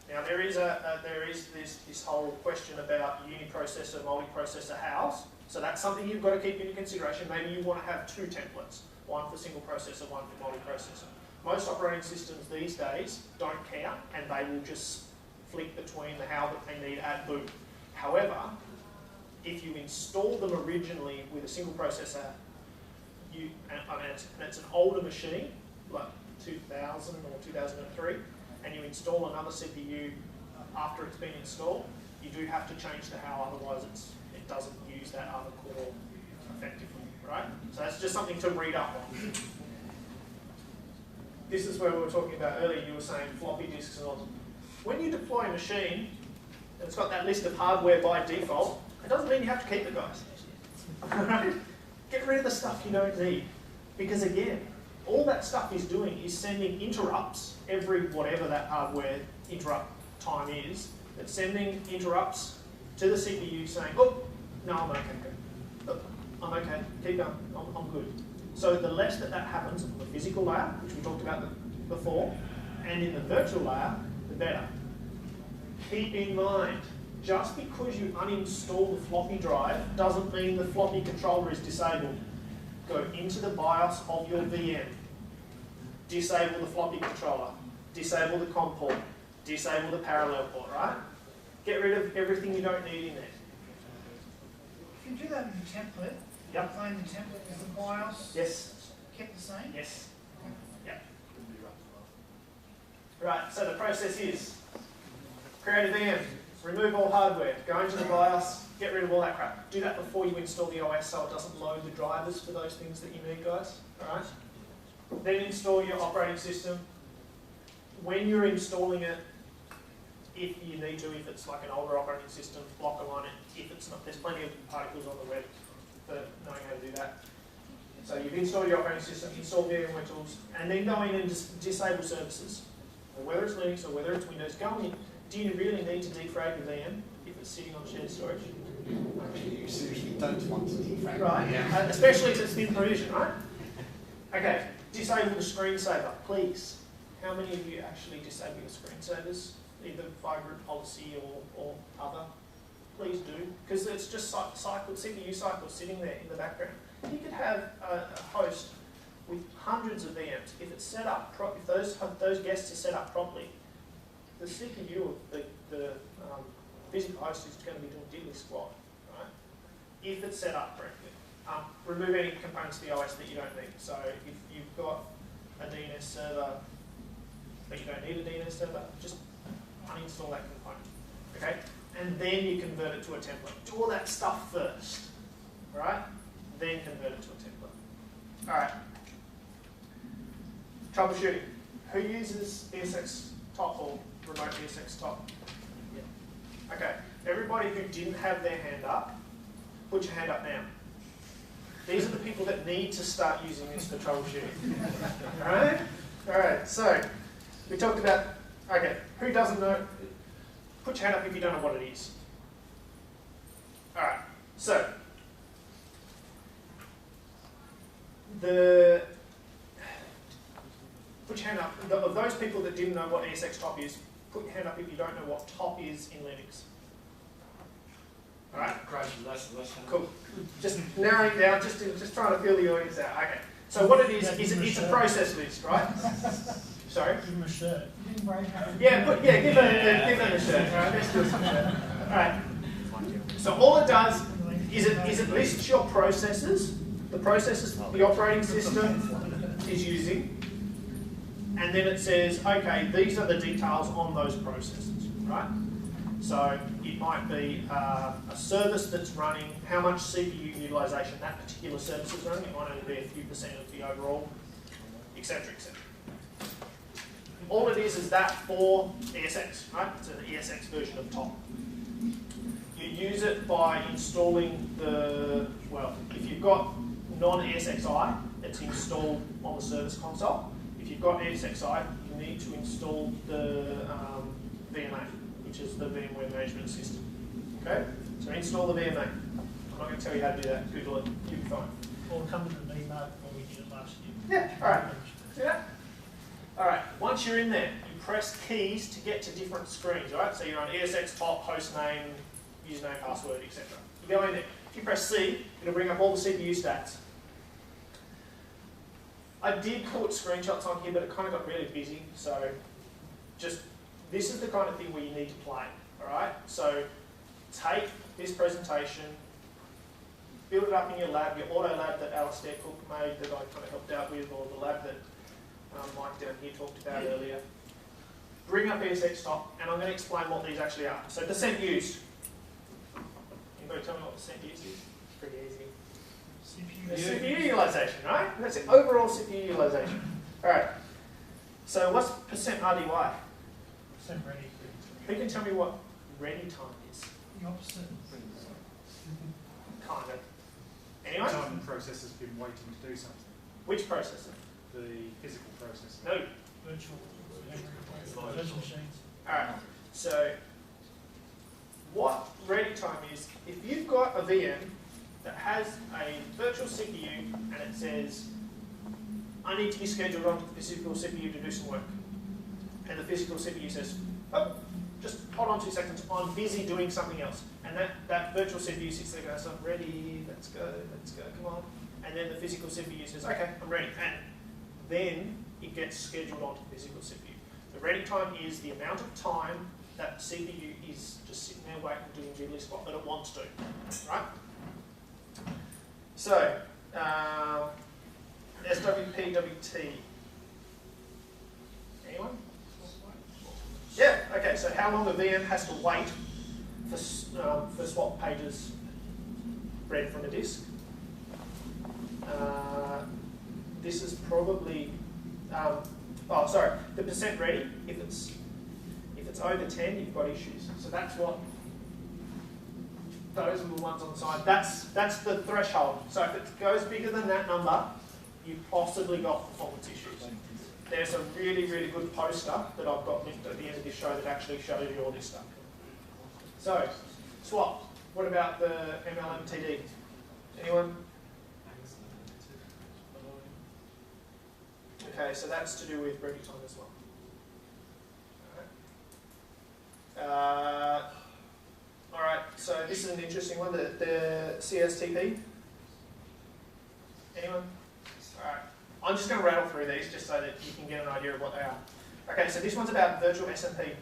Now there is this whole question about uniprocessor, multiprocessor house. So that's something you've got to keep into consideration. Maybe you want to have 2 templates, one for single processor, one for multiprocessor. Most operating systems these days don't care, and they will just flick between the how that they need at boot. However, if you install them originally with a single processor, and it's an older machine, like 2000 or 2003, and you install another CPU after it's been installed, you do have to change the how, otherwise it doesn't use that other core effectively, right? So that's just something to read up on. This is where we were talking about earlier, you were saying floppy disks and all. When you deploy a machine, and it's got that list of hardware by default, it doesn't mean you have to keep it, guys. Right? Get rid of the stuff you don't need. Because again, all that stuff is doing is sending interrupts every whatever that hardware interrupt time is. It's sending interrupts to the CPU saying, oh, no, I'm okay. Look, I'm okay, keep going, I'm good. So the less that happens on the physical layer, which we talked about before, and in the virtual layer, the better. Keep in mind, just because you uninstall the floppy drive doesn't mean the floppy controller is disabled. Go into the BIOS of your VM. Disable the floppy controller. Disable the COM port. Disable the parallel port, right? Get rid of everything you don't need in there. If you do that in the template, Yep. Claim the template is the BIOS Yes. kept the same? Yes. Yep. Right, so the process is create a VM, remove all hardware, go into the BIOS, get rid of all that crap. Do that before you install the OS so it doesn't load the drivers for those things that you need, guys. Alright? Then install your operating system. when you're installing it, if you need to, if it's like an older operating system, block align it. If it's not, there's plenty of articles on the web for knowing how to do that. So you've installed your operating system, install VMware Tools, and then go in and disable services. Whether it's Linux or whether it's Windows, go in. Do you really need to defrag the VM if it's sitting on shared storage? You seriously don't want to defrag. Right, especially if it's been provisioned, right? Okay, disable the screensaver, please. How many of you actually disable your screensavers, either by group policy or other? Please do, because it's just CPU cycles sitting there in the background. You could have a host with hundreds of VMs. If it's set up, if those guests are set up properly, the CPU of the physical host is going to be doing diddly squat, right? If it's set up correctly. Remove any components of the OS that you don't need. So if you've got a DNS server, but you don't need a DNS server, just uninstall that component, okay? And then you convert it to a template. Do all that stuff first, right? Then convert it to a template. All right. Troubleshooting. Who uses ESX top or remote ESX top? Yeah. Okay. Everybody who didn't have their hand up, put your hand up now. These are the people that need to start using this for troubleshooting. All right? All right. So we talked about, okay, who doesn't know? Put your hand up if you don't know what it is. All right. So put your hand up. Of those people that didn't know what ESX top is, put your hand up if you don't know what top is in Linux. All right? Cool. Just narrowing down, just trying to feel the audience out. Okay. So what it is it's a process list, right? Sorry? Give him a shirt. Yeah, give them a shirt. All right, let's do some shirt. All right. So all it does is it lists your processes, the processes the operating system is using, and then it says, okay, these are the details on those processes, right? So it might be a service that's running, how much CPU utilization that particular service is running. It might only be a few percent of the overall, etc., etc. All it is that for ESX, right? It's an ESX version of top. You use it by installing if you've got non-ESXi, it's installed on the service console. If you've got ESXi, you need to install the VMA, which is the VMware Management System. Okay? So install the VMA. I'm not going to tell you how to do that. Google it. You'll be fine. Or come to the VMUG when we did it last year. Yeah, alright. See that? Alright, once you're in there, you press keys to get to different screens, right? So you're on ESX top, host name, username, password, etc. You go in there. If you press C, it'll bring up all the CPU stats. I did put screenshots on here, but it kind of got really busy, so this is the kind of thing where you need to play, alright? So take this presentation, build it up in your lab, your auto lab that Alistair Cook made that I kind of helped out with, or the lab that Mike down here talked about earlier. Bring up ESX top, and I'm going to explain what these actually are. So percent used. Anybody tell me what percent used is? It's pretty easy. CPU utilization, right? That's it. Overall CPU utilization. Alright. So what's percent RDY? Percent ready. Who can tell me what ready time is? The opposite. Kind of. Anyone? Time the processor's been waiting to do something. Which processor? The physical processor. No. Virtual machines. Alright. So what ready time is, if you've got a VM that has a virtual CPU and it says, I need to be scheduled onto the physical CPU to do some work. And the physical CPU says, oh, just hold on 2 seconds, I'm busy doing something else. And that virtual CPU sits there goes, I'm ready, let's go, come on. And then the physical CPU says, okay, I'm ready. And then it gets scheduled onto the physical CPU. The ready time is the amount of time that the CPU is just sitting there waiting, doing diddly squat that it wants to, right? So, SWPWT. Anyone? Yeah, okay, so how long a VM has to wait for swap pages read from a disk. This is probably Oh, sorry, the percent ready, if it's over 10, you've got issues. So that's what those little ones on the side. That's the threshold. So if it goes bigger than that number, you've possibly got performance issues. There's a really, really good poster that I've got linked at the end of this show that actually shows you all this stuff. So, swap. What about the MLMTD? Anyone? Okay, so that's to do with ready time as well. Alright, so this is an interesting one, the CSTP. Anyone? Alright, I'm just going to rattle through these just so that you can get an idea of what they are. Okay, so this one's about virtual SMP.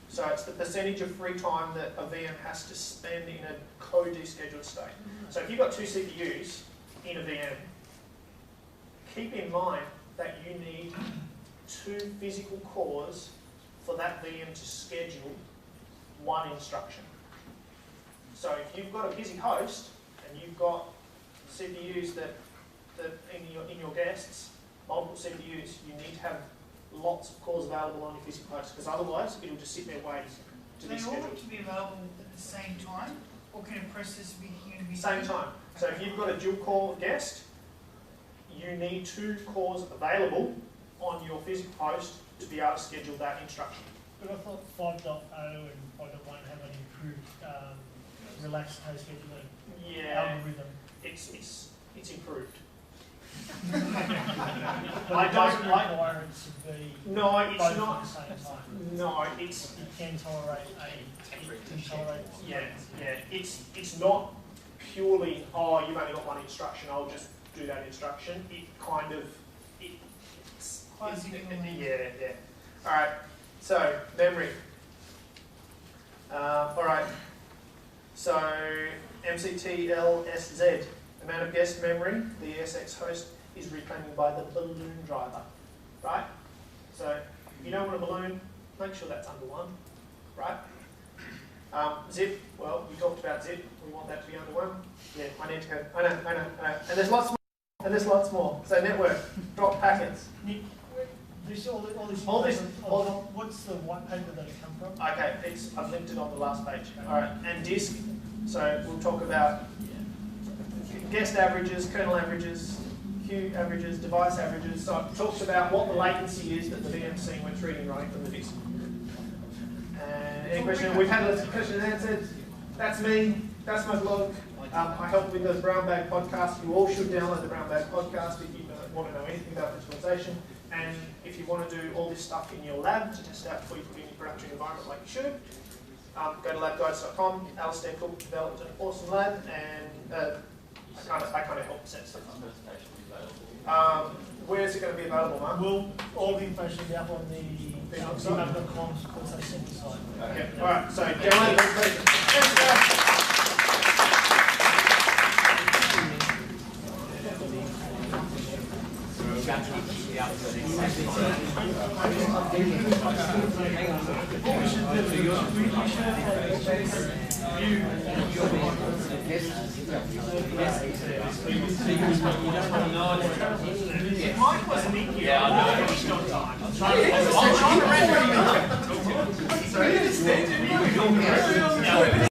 So it's the percentage of free time that a VM has to spend in a co-descheduled state. So if you've got 2 CPUs in a VM, keep in mind that you need 2 physical cores for that VM to schedule 1 instruction. So if you've got a busy host and you've got CPUs that in your guests, multiple CPUs, you need to have lots of cores available on your physical host, because otherwise it'll just sit there waiting to be They all scheduled. have to be available at the same time, or can a process be here? Same time. So if you've got a dual core guest, you need 2 cores available on your physical host to be able to schedule that instruction. But I thought 5.0 and 5.1 have an improved relaxed host scheduling algorithm. It's improved. But it doesn't require it to be No, it's both not. at the same time. No, it's It can tolerate it's not purely, oh, you've only got 1 instruction, I'll just do that instruction. It kind of yeah. All right. So memory. All right. So MCTLSZ, amount of guest memory the ESX host is reclaiming by the balloon driver, right? So if you don't want a balloon, make sure that's under 1, right? Zip, well, we talked about zip. We want that to be under 1. Yeah, I need to go. I know. And there's lots more. And there's lots more. So network, drop packets. Nick, what's the white paper that it come from? Okay, I've linked it on the last page. All right, and disk. So we'll talk about guest averages, kernel averages, queue averages, device averages. So it talks about what the latency is that the VM's seeing when it's reading and writing from the disk. And any question? We've had lots of questions answered. That's me. That's my blog. I help with the Brown Bag podcast. You all should download the Brown Bag podcast if you want to know anything about virtualization. And if you want to do all this stuff in your lab to test out before you put it in your production environment like you should, go to labguides.com. Alistair Cook developed an awesome lab, and I kind of help set stuff up. Where's it going to be available, Mark? Will all the information be up on the vmug.com site? Okay. All right. So download the presentation. Thanks, guys. Mike wasn't in here. Yeah, I know. He's not time. I'm trying to render him. Sorry.